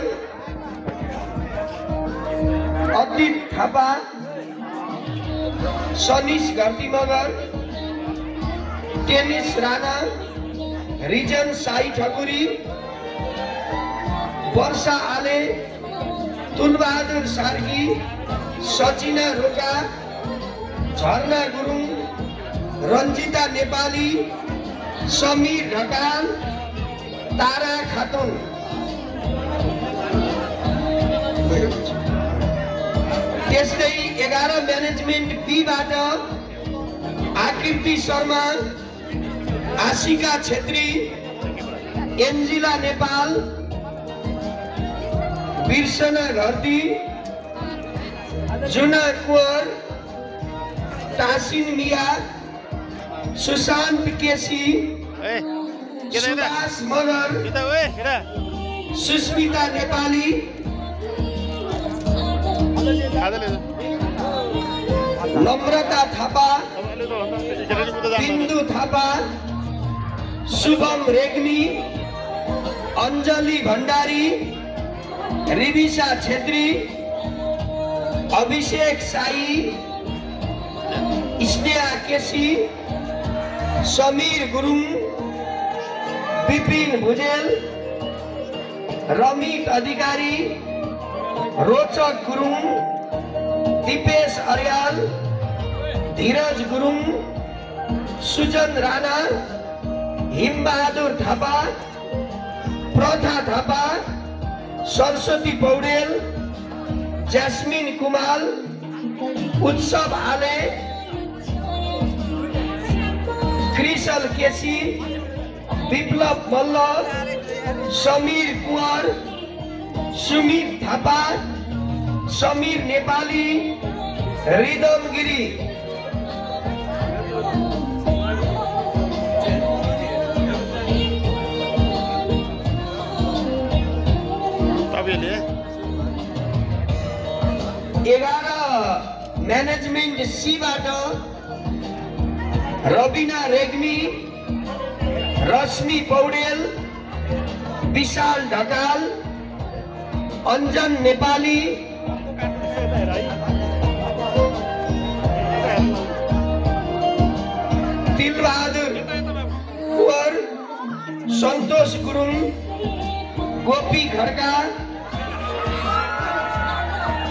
मगर, अतीत Thapa, सनिस Gharti Magar, tennis Rana, reason Sai Thakuri, वर्षा आले, तुलबहादुर सार्की, सचिना रोका, झरना गुरुङ, रञ्जिता नेपाली, समीर ढकाल, तारा खातुन। त्यस्तै 11 management बीबाट आकृति शर्मा, आशिका छेत्री, एन्जिला नेपाल, बिर्सना घरती, जुना कुवर, टासिन मिया, सुशान्त केसी, सुभाष मगर, सुस्मिता नेपाली, नम्रता थापा, बिन्दु थापा, शुभम रेग्मी, अञ्जली भण्डारी, रिविसा छेत्री, अभिषेक साई, स्नेहा केसी, समीर गुरुङ, विपिन भुजेल, रमित अधिकारी, रोचक गुरुङ, दिपेश अर्याल, धीरज गुरुङ, सुजन राणा, हिमबहादुर थापा, प्रथा थापा, सरस्वती पौडेल, ज्यास्मिन कुमाल, उत्सव आले, क्रिसल केसी, विप्लव मल्ल, समीर कुंवर, सुमित थापा, समीर नेपाली, रिदम गिरी। म्यानेजमेन्ट सीबाट रबिना रेग्मी, रश्मि पौडेल, विशाल ढकाल, अञ्जन नेपाली, तिलबहादुर कुवर, सन्तोष गुरुङ, गोपी खड्का,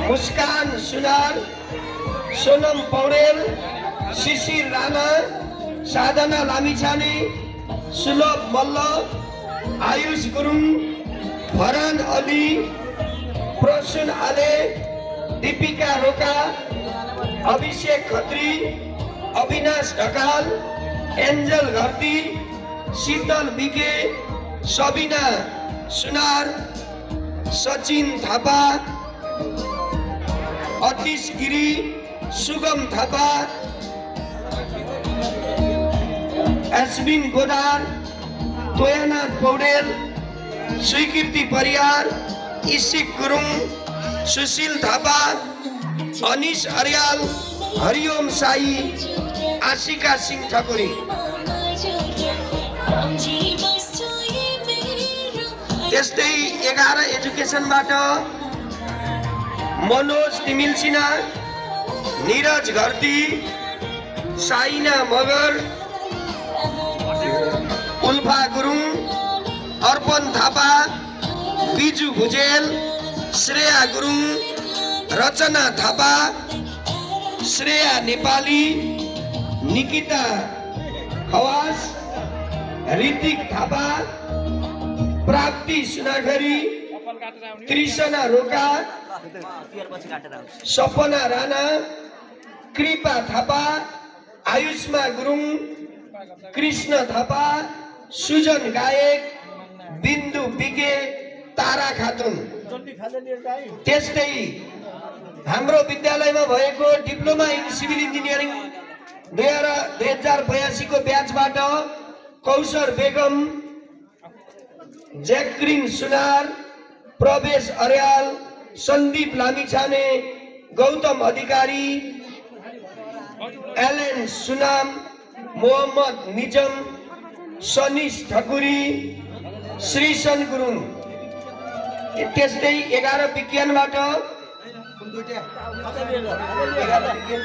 मुस्कान सुनार, सोनम पौडेल, शिशिर राणा, साधना लामिछाने, सुलभ मल्ल, आयुष गुरुङ, फरहान अली, प्रसून आले, दीपिका रोका, अभिषेक खत्री, अविनाश ढकाल, एन्जल घरती, शीतल बिके, सबिना सुनार, सचिन थापा, अतिश गिरी, सुगम थापा, एस्मिन गोदार, तोयानाथ पौडेल, स्वीकृति परियार, इसिक गुरुङ, सुशील थापा, अनिश अर्याल, हरिओम साई, आशिका सिंह ठकुरी। त्यस्तै 11 एजुकेसनबाट मनोज तिमिल सिन्हा, नीरज घरती, साइना मगर, उल्फा गुरुङ, अर्पण थापा, बिजु भुजेल, श्रेया गुरुङ, रचना थापा, श्रेया नेपाली, निकिता खवास, ऋतिक थापा, प्राप्ति सुनाखरी, त्रिशना रोका, सपना राणा, कृपा थापा, आयुष्मा गुरुङ, कृष्ण थापा, सुजन गायक, बिन्दु बिके, तारा खातुन। त्यस्तै हाम्रो विद्यालयमा भएको डिप्लोमा इन सिभिल इन्जिनियरिङ 2082 को ब्याचबाट कौशर बेगम, जैक्रिन सुनार, प्रवेश अर्याल, सन्दीप लामिछाने, गौतम अधिकारी, एलेन सुनाम, मोहम्मद निजम, सनिस ठकुरी, श्रीसन गुरुङ। त्यस्तै 11 विज्ञानबाट 11 विज्ञान